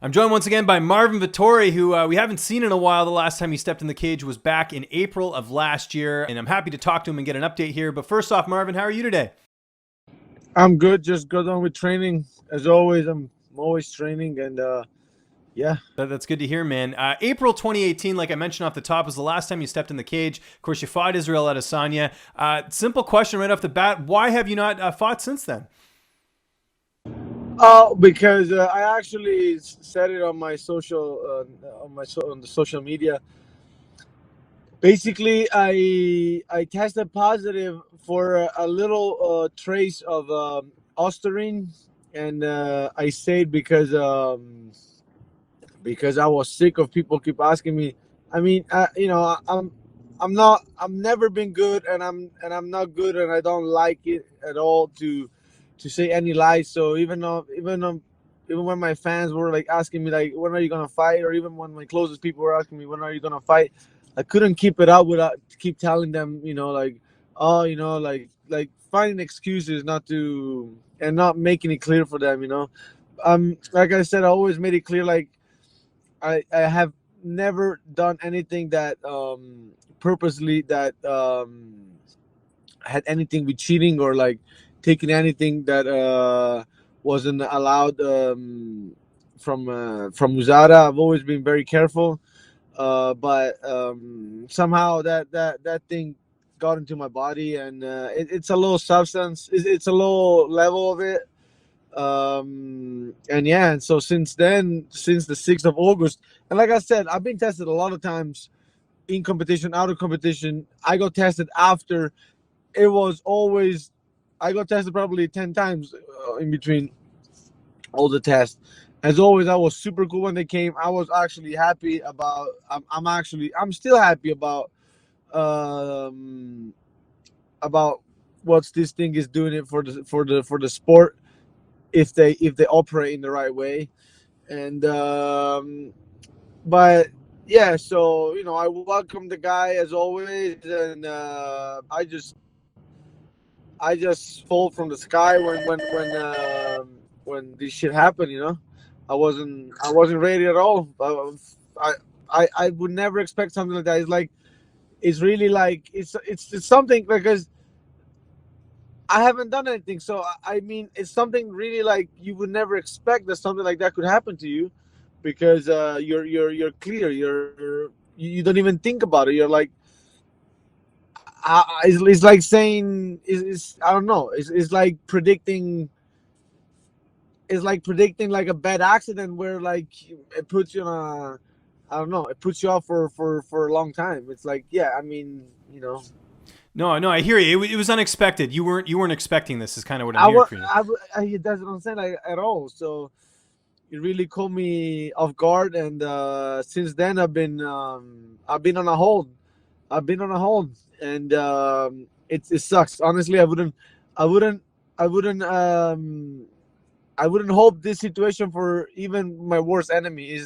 I'm joined once again by Marvin Vettori, who we haven't seen in a while. The last time he stepped in the cage was back in April of last year, and I'm happy to talk to him and get an update here. But first off, Marvin, how are you today? I'm good. Just got on with training. As always, I'm always training, and yeah. That's good to hear, man. April 2018, like I mentioned off the top, was the last time you stepped in the cage. Of course, you fought Israel Adesanya. Simple question right off the bat: why have you not fought since then? Oh, because I actually said it on my social, on the social media. Basically, I tested positive for a little trace of Osterine, and I stayed because I was sick of people keep asking me. I mean, I'm never been good, and I'm not good, and I don't like it at all to say any lies. So even when my fans were like asking me like when are you gonna fight, or even when my closest people were asking me when are you gonna fight, I couldn't keep it up without keep telling them, like, oh, finding excuses not to and not making it clear for them. Like I said, I always made it clear, like I have never done anything that purposely that had anything with cheating, or like taking anything that wasn't allowed from USADA. I've always been very careful, but somehow that thing got into my body, and it's a low substance. It's a low level of it, and yeah. And so since then, since the 6th of August, and like I said, I've been tested a lot of times in competition, out of competition. I got tested after. It was always, I got tested probably 10 times in between all the tests. As always, I was super cool when they came. I was actually happy about. I'm still happy um, about what this thing is doing it for the sport, if they operate in the right way. And but yeah, so I welcome the guy as always, and I just fall from the sky when this shit happened. I wasn't ready at all. I would never expect something like that. It's really like it's something, because I haven't done anything. So I mean, it's something really like you would never expect that something like that could happen to you, because you're clear. You don't even think about it. You're like, it's like saying, it's I don't know. It's like predicting. It's like predicting like a bad accident where like it puts you on a, I don't know. It puts you off for a long time. It's like, yeah. I mean, No, no, I hear you. It was unexpected. You weren't expecting this. Is kind of what I'm I hearing was from you. that's what I'm saying, like, at all. So it really caught me off guard, and since then I've been on a hold. I've been on a hold, and it sucks. Honestly, I wouldn't, I wouldn't, I wouldn't hope this situation for even my worst enemy.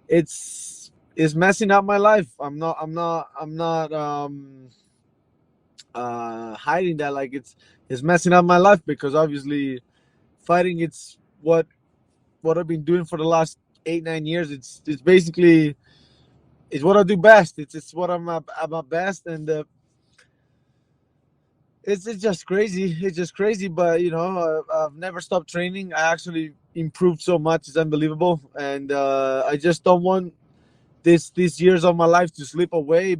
Is messing up my life. I'm not hiding that, like it's messing up my life, because obviously fighting, it's what I've been doing for the last 8 9 years. It's basically, it's what I do best. It's what I'm at best, and it's just crazy. It's just crazy, but I've never stopped training. I actually improved so much. It's unbelievable, and I just don't want these years of my life to slip away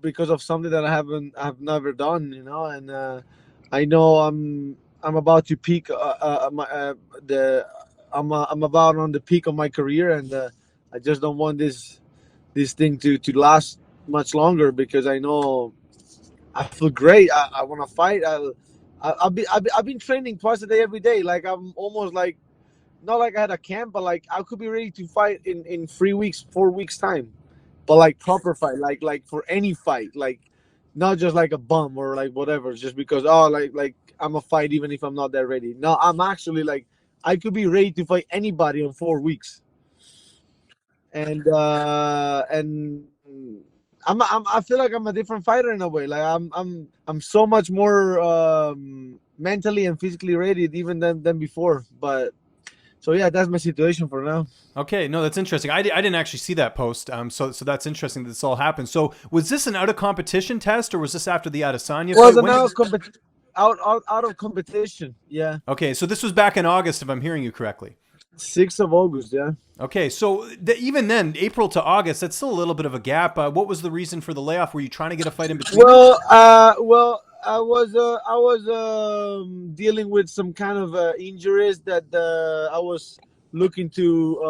because of something that I've never done. And I know I'm about to peak. I'm about on the peak of my career, and I just don't want this thing to last much longer, because I know I feel great. I want to fight. I've been training twice a day, every day. Like, I'm almost like, not like I had a camp, but like I could be ready to fight in 3 weeks, 4 weeks time. But like proper fight, like for any fight, like not just like a bum or like whatever, just because, oh, like I'm a fight even if I'm not that ready. No, I'm actually like, I could be ready to fight anybody in 4 weeks, and I feel like I'm a different fighter in a way. Like, I'm so much more mentally and physically ready even than before. But So yeah, that's my situation for now. Okay, no, that's interesting. I didn't actually see that post. So that's interesting that this all happened. So was this an out of competition test, or was this after the Adesanya Was fight? an When did? out of competition. Yeah, Okay, so this was back in August, if I'm hearing you correctly. 6th of August. Yeah. Okay, so even then, April to August, that's still a little bit of a gap. What was the reason for the layoff? Were you trying to get a fight in between them? Well, I was dealing with some kind of injuries that I was looking to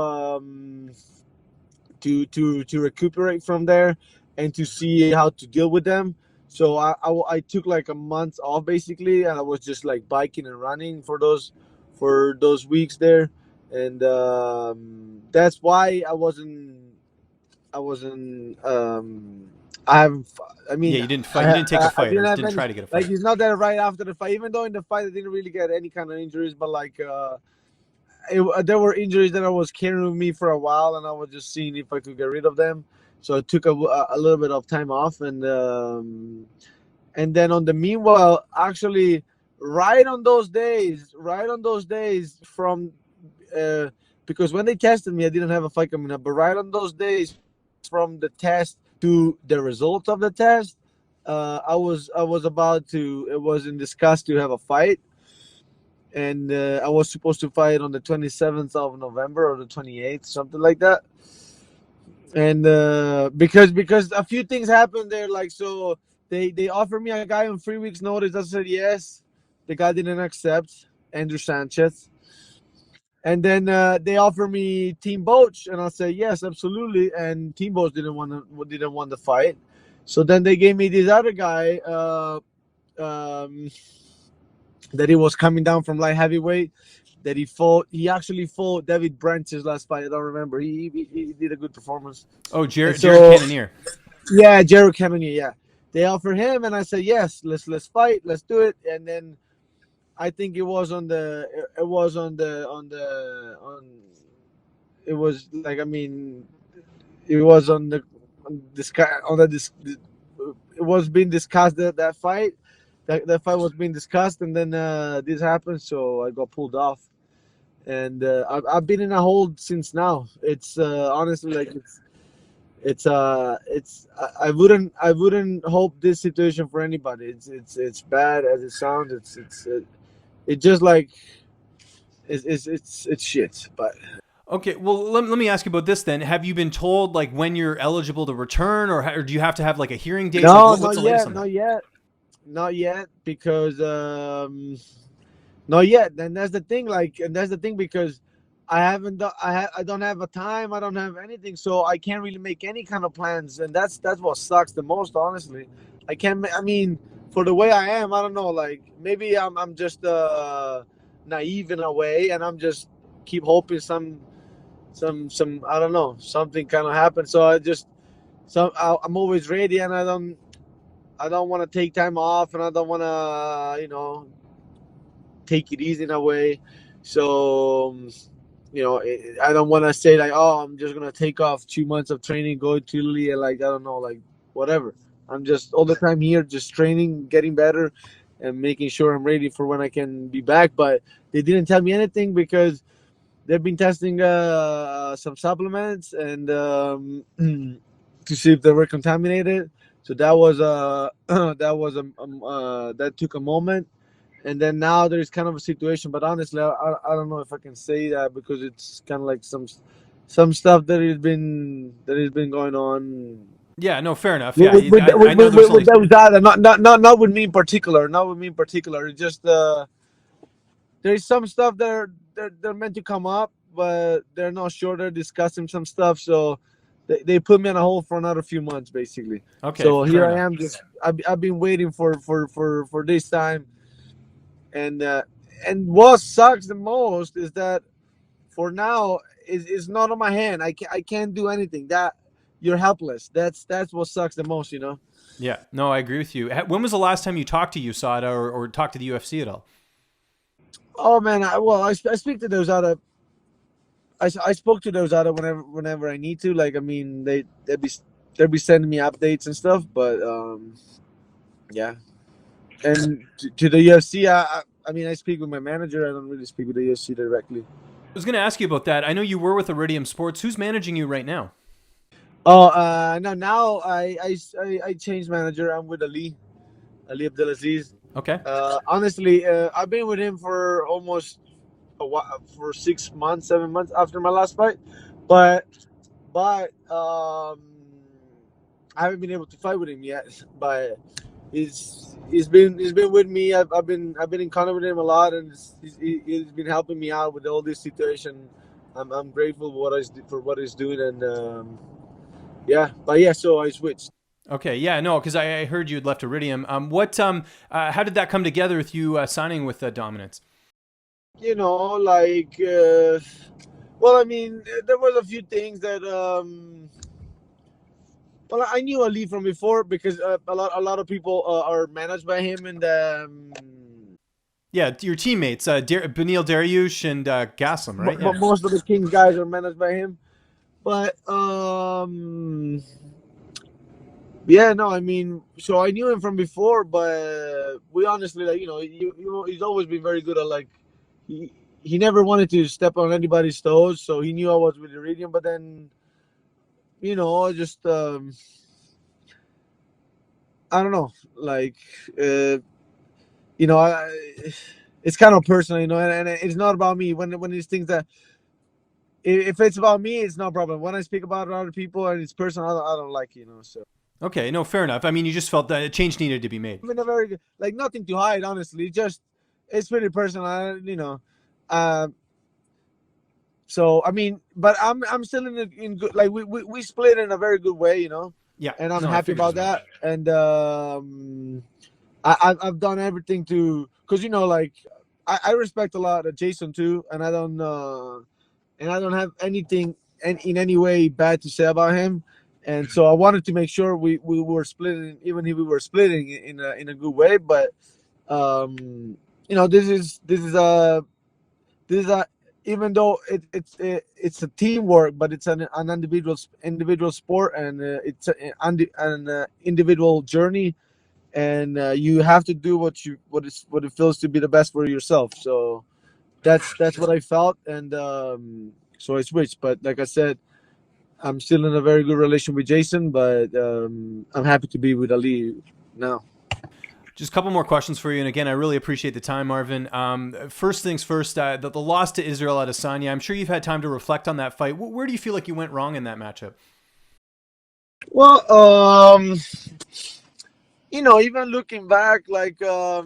recuperate from there and to see how to deal with them. So I took like a month off basically, and I was just like biking and running for those weeks there, and that's why I wasn't. I haven't. I Yeah, mean, you didn't fight. You didn't take a I fight, didn't or have didn't any. try to get a Like fight. it's not that right after the fight. Even though in the fight I didn't really get any kind of injuries, but like there were injuries that I was carrying with me for a while, and I was just seeing if I could get rid of them. So I took a little bit of time off, and then on the meanwhile, actually, right on those days from uh, because when they tested me, I didn't have a fight coming up, but right on those days from the test to the results of the test, I was about to. It was in discuss to have a fight, and I was supposed to fight on the 27th of November or the 28th, something like that. And because a few things happened there, like so they offered me a guy on 3 weeks notice. I said yes. The guy didn't accept, Andrew Sanchez. And then they offered me Team Boach, and I said yes, absolutely. And Team Boach didn't want the fight. So then they gave me this other guy um, that he was coming down from light heavyweight. That he fought. He actually fought David Branch's last fight. I don't remember. He did a good performance. Oh, And Jared so Cannonier. yeah, Jared Cannonier. Yeah, they offered him, and I said yes. Let's fight. Let's do it. And then I think it was on the it was on it was like, I mean, it was on this on the this it was being discussed, that fight. That fight was being discussed, and then this happened, so I got pulled off. And I've been in a hold since now. It's honestly like I wouldn't hope this situation for anybody. It's bad as it sounds. It just like it's shit. But Okay, well, let me ask you about this then. Have you been told like when you're eligible to return, or do you have to have like a hearing date? Like, no, what's the latest on that? not yet, because not yet. And that's the thing. Like, and that's the thing because I haven't. I don't have a time. I don't have anything, so I can't really make any kind of plans. And that's what sucks the most, honestly. I can't. I mean, for the way I am, I don't know. Like maybe I'm just naive in a way, and I'm just keep hoping some I don't know, something kind of happens. So I'm always ready, and I don't want to take time off, and I don't want to take it easy in a way. So, I don't want to say like, oh, I'm just gonna take off 2 months of training, go to Italy, and like I don't know, like whatever. I'm just all the time here, just training, getting better, and making sure I'm ready for when I can be back. But they didn't tell me anything because they've been testing some supplements and to see if they were contaminated. So that was that took a moment, and then now there's kind of a situation. But honestly, I don't know if I can say that because it's kind of like some stuff that has been going on Yeah, no, fair enough. with Yeah, with I with, know with, there's with only. those data. Not with me in particular. Not with me in particular. It's just there's some stuff that they're meant to come up, but they're not sure. They're discussing some stuff, so they put me on a hold for another few months, basically. Okay, So fair here I enough. am. Just I've been waiting for this time, and what sucks the most is that for now is not on my hand. I can't do anything. That you're helpless. That's what sucks the most. Yeah, no, I agree with you. When was the last time you talked to USADA, or talked to the UFC at all? Oh man, I speak to those other. I spoke to those other whenever I need to. Like, I mean, they'll be sending me updates and stuff. But yeah, and to the UFC, I mean, I speak with my manager. I don't really speak with the UFC directly. I was going to ask you about that. I know you were with Iridium Sports. Who's managing you right now? Oh, no, now I changed manager. I'm with Ali Abdelaziz. Okay. Honestly, I've been with him for almost for 6 months, 7 months after my last fight, but but I haven't been able to fight with him yet. But he's been with me. I've been in contact with him a lot, and he's been helping me out with all this situation. I'm grateful for what he's doing, and yeah. But yeah, so I switched. Okay. Yeah. No, because I heard you had left Iridium. How did that come together with you signing with Dominance? Like well, I mean, there was a few things that well, I knew Ali from before because a lot of people are managed by him, and Yeah, your teammates, Benil Dariush and Gaslam, right? Yeah. most of the Kings guys are managed by him. But yeah, no, I mean, so I knew him from before, but we honestly, like, he's always been very good at, like, he he never wanted to step on anybody's toes, so he knew I was with Iridium. But then, just I don't know, like, uh, it's kind of personal, and it's not about me. When these things that if it's about me, it's no problem. When I speak about other people and it's personal, I don't like, so. Okay. No, fair enough. I mean, you just felt that a change needed to be made. I'm in a very good, like, nothing to hide, honestly. Just it's pretty personal, uh, so I mean, but I'm still in good, like, we split in a very good way, Yeah. and I'm No, I happy figured as about much. that. And I've done everything to, because, like, I respect a lot of Jason too, and I don't have anything in any way bad to say about him. And so I wanted to make sure we were splitting, even if we were splitting in a good way. But this is a even though it's a teamwork, but it's an individual sport, and it's an individual journey, and you have to do what it feels to be the best for yourself. So that's what I felt, and so I switched. But like I said, I'm still in a very good relation with Jason, but I'm happy to be with Ali now. Just a couple more questions for you. And again, I really appreciate the time, Marvin. First things first, the loss to Israel Adesanya. I'm sure you've had time to reflect on that fight. Where do you feel like you went wrong in that matchup? Well, even looking back, like, I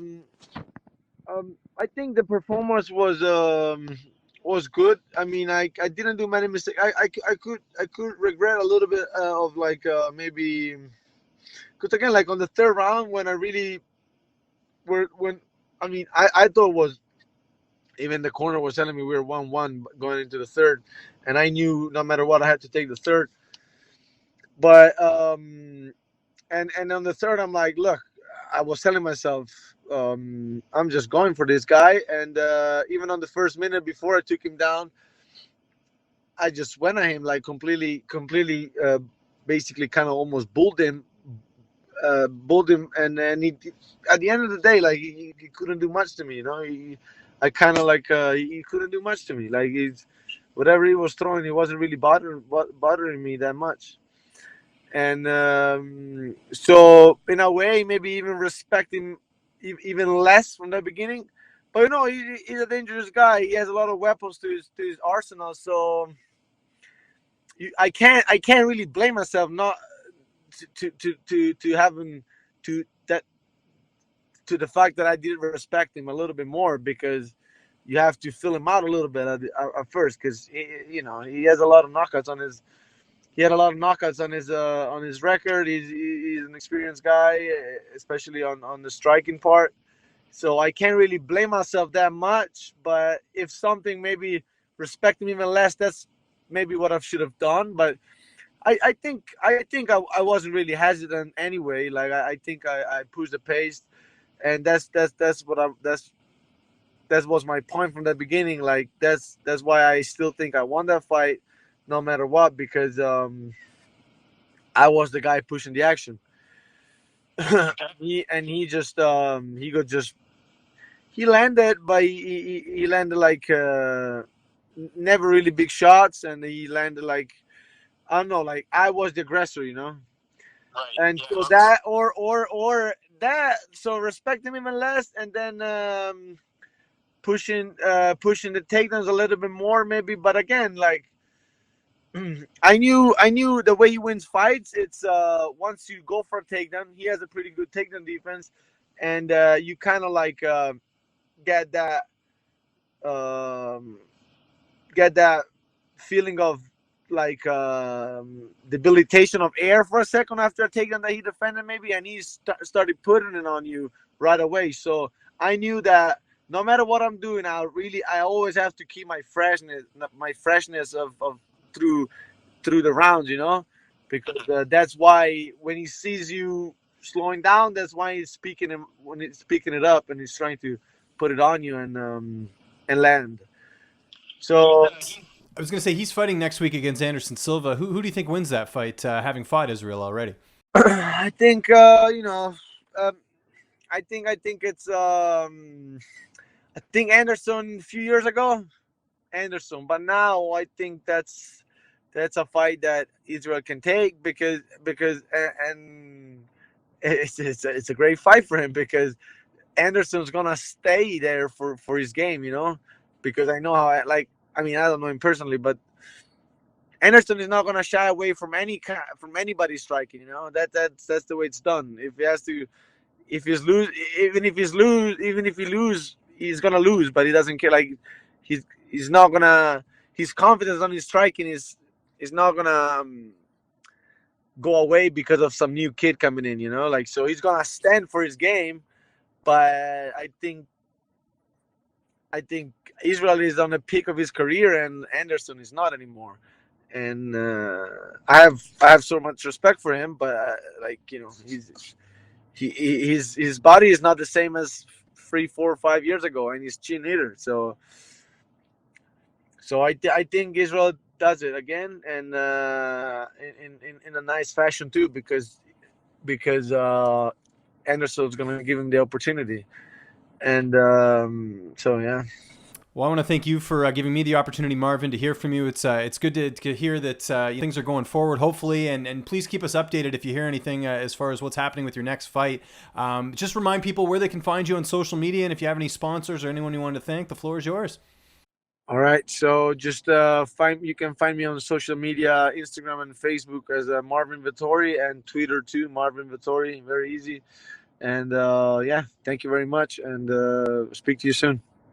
think the performance was good. I mean, I didn't do many mistakes. I could regret a little bit of, like, maybe, because again, like, on the third round, when I really were when I mean, I thought was, even the corner was telling me we were 1-1 going into the third, and I knew no matter what I had to take the third. But and on the third, I'm like, look, I was telling myself, I'm just going for this guy. And even on the first minute before I took him down, I just went at him, like, completely, basically, kind of almost bulled him, and then at the end of the day, like, he couldn't do much to me. I kind of, like, he couldn't do much to me. Like, whatever he was throwing, it wasn't really bothering me that much. And so, in a way, maybe even respect him even less from the beginning. But, he's a dangerous guy. He has a lot of weapons to his arsenal. So I can't really blame myself not to having to that to the fact that I didn't respect him a little bit more, because you have to fill him out a little bit at first, because he has a lot of knockouts on his he had a lot of knockouts on his record. He's an experienced guy, especially on the striking part. So I can't really blame myself that much. But if something, maybe respect him even less, that's maybe what I should have done. But I think I wasn't really hesitant anyway. Like, I think I pushed the pace, and that was my point from the beginning. Like, that's why I still think I won that fight, no matter what, because I was the guy pushing the action. He just he landed, but he landed, like, never really big shots, and he landed like, I don't know, like I was the aggressor, you know. And so that, or that, so respect him even less, and then pushing the takedowns a little bit more maybe. But again, like I knew the way he wins fights. It's once you go for a takedown, he has a pretty good takedown defense, and you kind of like get that um, get that feeling of like debilitation of air for a second after a takedown that he defended maybe, and he started putting it on you right away. So I knew that no matter what I'm doing, I always have to keep my freshness of through the rounds, you know, because that's why when he sees you slowing down, that's why he's when he's speaking it up, and he's trying to put it on you and land. So I was going to say he's fighting next week against Anderson Silva. Who do you think wins that fight, having fought Israel already? I think um, I think it's I think Anderson a few years ago, Anderson, but now I think that's a fight that Israel can take and it's a great fight for him because Anderson's gonna stay there for his game, you know, because I know how I mean I don't know him personally, but Anderson is not gonna shy away from from anybody striking, you know. That's the way it's done. If he has to, if he's lose, even if he lose, he's gonna lose, but he doesn't care. Like he's not gonna, his confidence on his striking is not gonna go away because of some new kid coming in, you know. Like so, he's gonna stand for his game, but I think Israel is on the peak of his career, and Anderson is not anymore. And I have so much respect for him, but like you know, his body is not the same as 3, 4, 5 years ago, and he's chin hitter. So I think Israel does it again, and in a nice fashion too, because Anderson's gonna give him the opportunity, and so yeah. Well, I want to thank you for giving me the opportunity, Marvin, to hear from you. It's good to hear that things are going forward, hopefully, and please keep us updated if you hear anything as far as what's happening with your next fight. Just remind people where they can find you on social media, and if you have any sponsors or anyone you want to thank, the floor is yours. All right, so just you can find me on social media, Instagram and Facebook as Marvin Vettori, and Twitter too, Marvin Vettori. Very easy. And yeah, thank you very much, and speak to you soon.